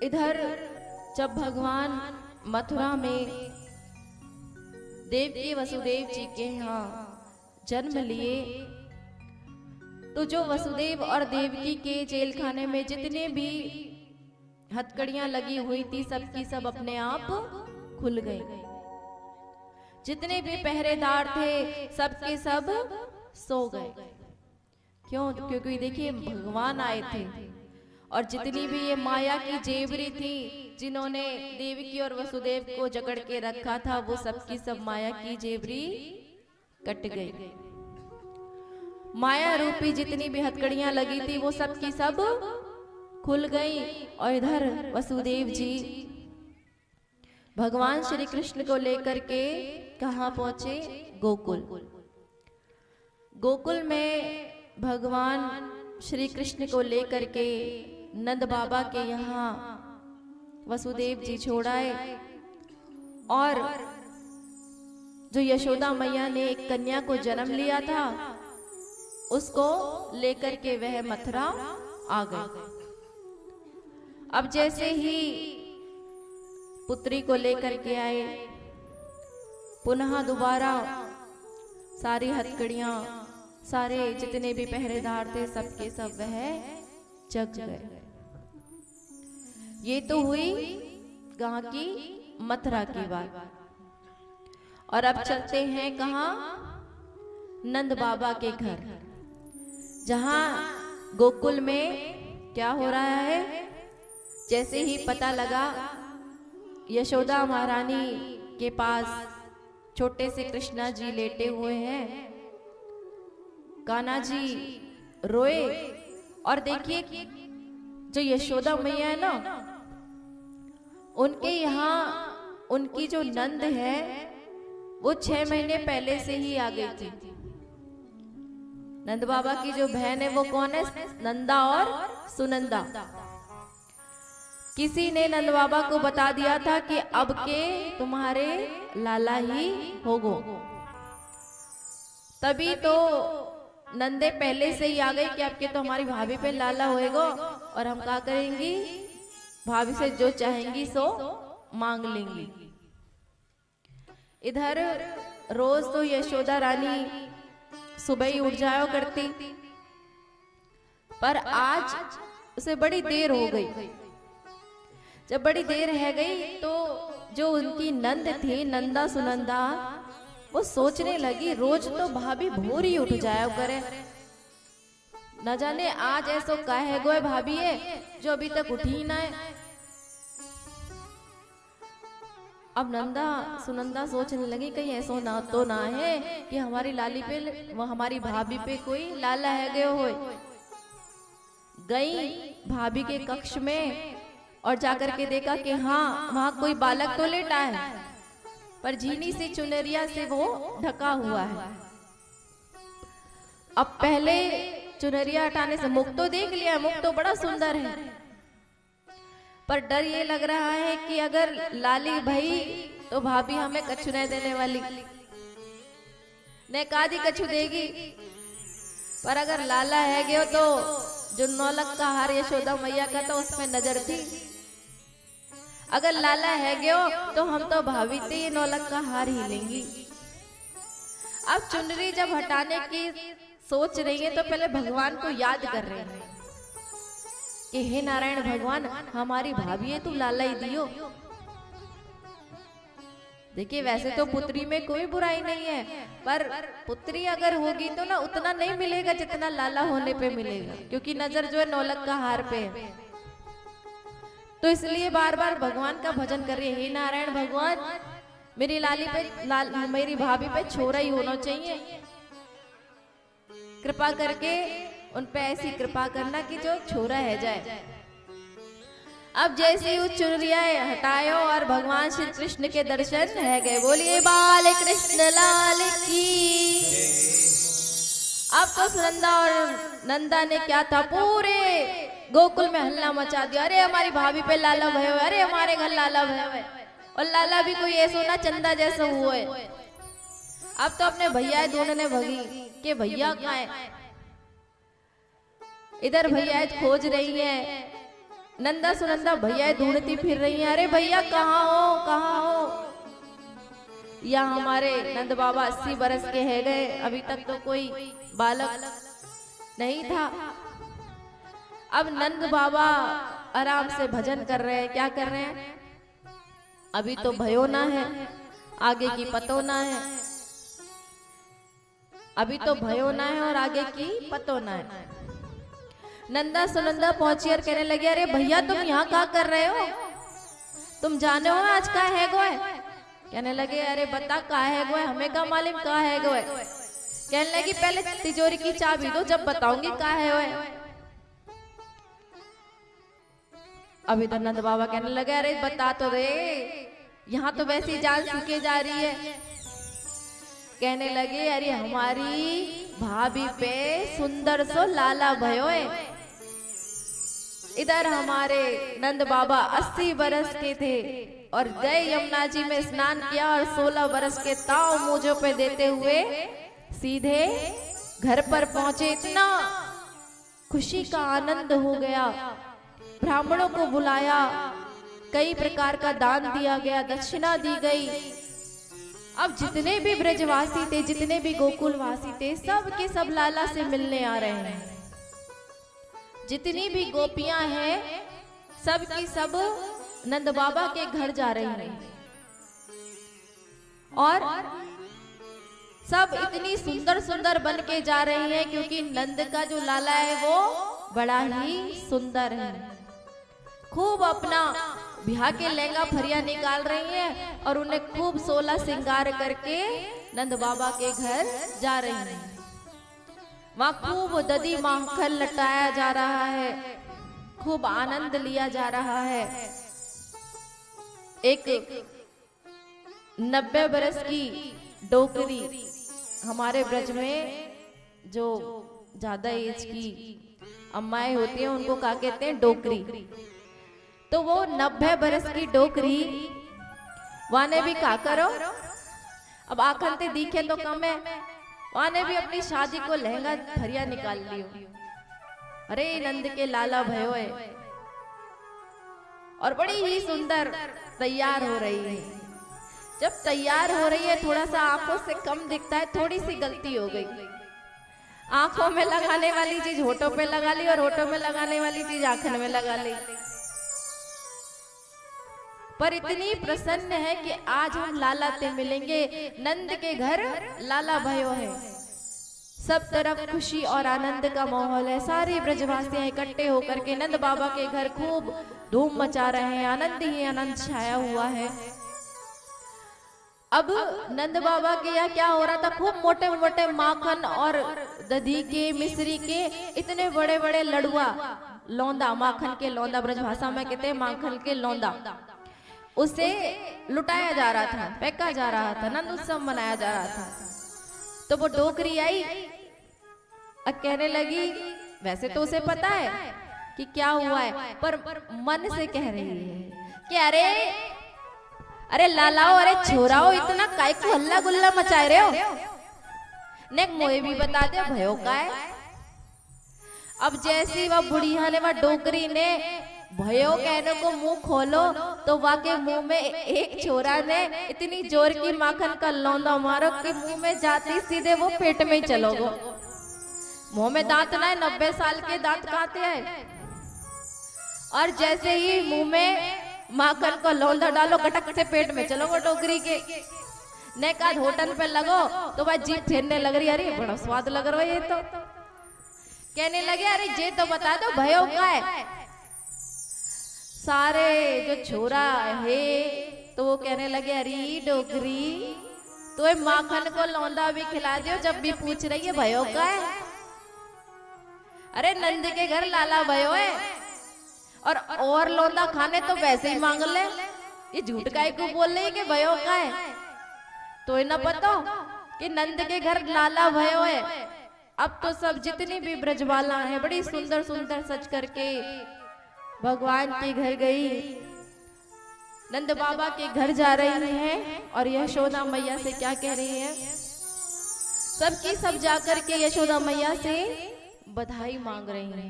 इधर जब भगवान मथुरा में देवकी वसुदेव जी के यहाँ जन्म लिए तो जो वसुदेव और देवकी के जेल खाने में जितने भी हथकड़ियां लगी हुई थी सबकी सब अपने आप खुल गई। जितने भी पहरेदार थे सबके सब सो गए। क्यों? क्योंकि देखिए भगवान आए थे और जितनी भी ये माया की जेवरी थी जिन्होंने देवकी और वसुदेव को जकड़ के रखा था वो सबकी सब माया की जेवरी कट गई। माया रूपी जितनी भी हथकड़ियां लगी थी वो सबकी सब खुल गई। और इधर वसुदेव जी भगवान श्री कृष्ण को लेकर के कहाँ पहुंचे? गोकुल। गोकुल में भगवान श्री कृष्ण को लेकर के नंद बाबा के यहाँ वसुदेव जी छोड़ाए और जो यशोदा मैया ने एक कन्या को जन्म लिया था उसको लेकर के वह मथुरा आ गए। अब जैसे ही पुत्री को लेकर के आए पुनः दोबारा सारी हथकड़ियां सारे जितने भी पहरेदार थे सबके सब वह जग गए। ये तो हुई कहाँ की? मथुरा की बात। और अब चलते हैं कहाँ? नंद बाबा के घर, जहां गोकुल में क्या हो रहा है। जैसे ही पता लगा यशोदा महारानी के पास छोटे से कृष्णा जी लेटे हुए हैं, कान्हा जी रोए। और देखिए जो यशोदा मैया है ना उनके यहाँ उनकी जो नंद है वो 6 महीने पहले से ही आ गई थी। नंद बाबा की जो बहन है वो कौन है? नंदा और सुनंदा। किसी ने नंद बाबा को बता दिया था कि अब के तुम्हारे लाला ही होगो। तभी तो नंदे पहले से ही आ गई कि अब के तो हमारी भाभी पे लाला होएगो और हम क्या करेंगी? भाभी से जो चाहेंगी सो मांग लेंगी। इधर रोज तो यशोदा रानी सुबह ही उठ जाया करती, पर आज उसे बड़ी देर हो गई। जब बड़ी देर रह गई तो जो उनकी नंद थी नंदा सुनंदा वो सोचने लगी रोज तो भाभी भोर ही उठ जाया करे, न जाने आज ऐसो काहे गो भाभी है जो अभी तक उठी ही ना है। अब नंदा सुनंदा सोचने लगी कहीं ऐसा ना तो ना है कि हमारी लाली पे हमारी भाभी पे कोई लाला है गयो हो। गई भाभी के कक्ष में और जाकर के देखा कि हाँ वहां कोई बालक तो लेटा है पर झीनी सी चुनरिया से वो ढका हुआ है। अब पहले चुनरिया हटाने से मुख तो देख लिया, मुख तो बड़ा सुंदर है, पर डर ये लग रहा है कि अगर लाली भई तो भाभी हमें कछु नहीं देने वाली, ने कादी कछु देगी। पर अगर लाला है गयो तो जो 9 लाख का हार यशोदा मैया का था उसमें नजर थी। अगर लाला है गयो तो हम तो भाभी ते ये 9 लाख का हार ही लेंगी। अब चुनरी जब हटाने की सोच रही है तो पहले भगवान को याद कर रहे हैं कि हे नारायण भगवान हमारी भाभी है तू लाला ही दियो। देखिए वैसे तो पुत्री में कोई बुराई नहीं है, पर पुत्री अगर होगी तो ना उतना नहीं मिलेगा जितना लाला होने पे मिलेगा, क्योंकि नजर जो है 9 लाख का हार पे है। तो इसलिए बार बार भगवान का भजन कर रही है, हे नारायण भगवान मेरी लाली पे मेरी भाभी पे छोरा ही होना चाहिए, कृपा करके उन पे ऐसी कृपा करना कि जो छोरा है जाए। अब जैसे ही उस चुनरिया हटायो और भगवान श्री कृष्ण के दर्शन है गए। बोलिए बाल कृष्ण लाल की। अब तो सुनंदा और नंदा ने क्या था पूरे गोकुल में हल्ला मचा दिया, अरे हमारी भाभी पे लाला भयो, अरे हमारे घर लाला भयो। और लाला भी कोई ऐसा ना चंदा जैसा हुआ है। अब तो अपने भैया दोनों ने भगी कि भैया कहाँ है। इधर भैया खोज रही है नंदा सुनंदा भैया ढूंढती फिर रही हैं, अरे भैया कहाँ हो कहाँ हो। या हमारे नंद बाबा 80 बरस के है गए, अभी तक तो कोई बालक नहीं था। अब नंद बाबा आराम से भजन कर रहे हैं। क्या कर रहे हैं? अभी तो भयो ना है, आगे की पतो ना है। अभी तो भयो ना है और आगे की पतो ना है। नंदा सुनंदा पहुंची और कहने लगे, अरे भैया तुम यहाँ क्या कर रहे हो? तुम जाने हो आज का है गो है? कहने लगे, अरे बता का है गो है, हमें का मालूम का है गो है। कहने लगी, पहले तिजोरी की चाबी दो, जब बताऊंगी का है गो है। अभी तो नंद बाबा कहने लगे, अरे बता तो दे, यहाँ तो वैसी जान सूखे जा रही है। कहने लगे, अरे हमारी भाभी पे सुंदर सो लाला भयो है। इधर हमारे नंद बाबा 80 बरस के थे और गए यमुना जी में स्नान किया और 16 बरस के ताव मोजों पे देते हुए सीधे घर पर पहुंचे। इतना खुशी का आनंद हो गया, ब्राह्मणों को बुलाया, कई प्रकार का दान दिया गया, दक्षिणा दी गई। अब जितने भी ब्रजवासी थे, जितने भी गोकुलवासी थे, सब के सब लाला से मिलने आ रहे हैं। जितनी भी गोपियां हैं, सब की सब नंद बाबा के घर जा रही हैं और सब इतनी सुंदर सुंदर बन के जा रही हैं, क्योंकि नंद का जो लाला है वो बड़ा ही सुंदर है। खूब अपना ब्याह के लहंगा फरिया निकाल रही हैं और उन्हें खूब 16 श्रृंगार करके नंद बाबा के घर जा रही हैं। वहां खूब दधी माखन लटाया जा रहा है, खूब आनंद लिया जा रहा है। एक 90 बरस की डोकरी, हमारे ब्रज में जो ज्यादा एज की अम्माएं होती हैं उनको क्या कहते हैं? डोकरी। तो वो 90 बरस की डोकरी वाने भी क्या करो, अब आखनते दिखे तो कम है, वाने भी अपनी शादी को लहंगा फरिया निकाल लियो। अरे नंद के लाला भयो है और बड़ी ही सुंदर तैयार हो रही है। जब तैयार हो रही है, थोड़ा सा आंखों से कम दिखता है, थोड़ी सी गलती हो गई। आंखों में लगाने वाली चीज होठों पे लगा ली और होठों में लगाने वाली चीज आंखन में लगा ली। पर इतनी प्रसन्न है कि आज हम लाला से मिलेंगे। नंद के घर लाला भयो है, सब तरफ खुशी और आनंद का माहौल है। सारे ब्रजवासी इकट्ठे होकर के नंद बाबा के घर खूब धूम मचा रहे हैं, आनंद ही आनंद छाया हुआ है। अब नंद बाबा के यहाँ क्या हो रहा था? खूब मोटे मोटे माखन और दधी के, मिश्री के इतने बड़े बड़े लड़ुआ, लौंदा, माखन के लौंदा ब्रजभाषा में कहते हैं माखन के लौंदा, उसे लुटाया जा रहा था, फेंका जा रहा था, नंद उत्सव मनाया जा रहा था। तो वो डोकरी आई और कहने लगी, वैसे तो उसे पता है कि क्या हुआ है, पर मन से कह रही है कि अरे अरे लालाओ, अरे छोराओ, इतना काय को हल्ला गुल्ला मचाए रहे हो, ने मोए भी बता दे भयो का है। अब जैसी वह बुढ़िया ने, वह डोकरी ने भयो कहने को मुंह खोलो तो वाके मुंह में एक छोरा ने इतनी जोर की माखन का लौंदा मारो कि मुंह में जाती सीधे वो पेट में ही चलोगो। मुंह में दांत ना है, 90 साल के दांत काते हैं। और जैसे ही मुंह में माखन को लौंदा डालो, गटक से पेट में चलोगो डोकरी के। ने का होटल पे लगो तो वह जीभ फेरने लग रही, अरे बड़ा स्वाद लग रहा है ये तो। कहने लगे, अरे जे तो बता दो भयो का है। सारे जो छोरा है तो वो कहने लगे, अरे डोकरी तो माखन को लौंदा भी खिला दियो, जब भी पूछ रही है भयो का है। अरे नंद के घर लाला भयो है और लौंदा खाने तो वैसे ही मांग ले, ये झूठ काहे को बोल रही है कि भयो का है। तो न पता कि नंद के घर लाला भयो है। अब तो सब जितनी भी ब्रजवाला है बड़ी सुंदर सुंदर सज करके भगवान के घर गई, नंद बाबा के घर जा रही हैं और यशोदा मैया से क्या कह रही है? सबकी सब जाकर के यशोदा मैया से बधाई मांग रही हैं।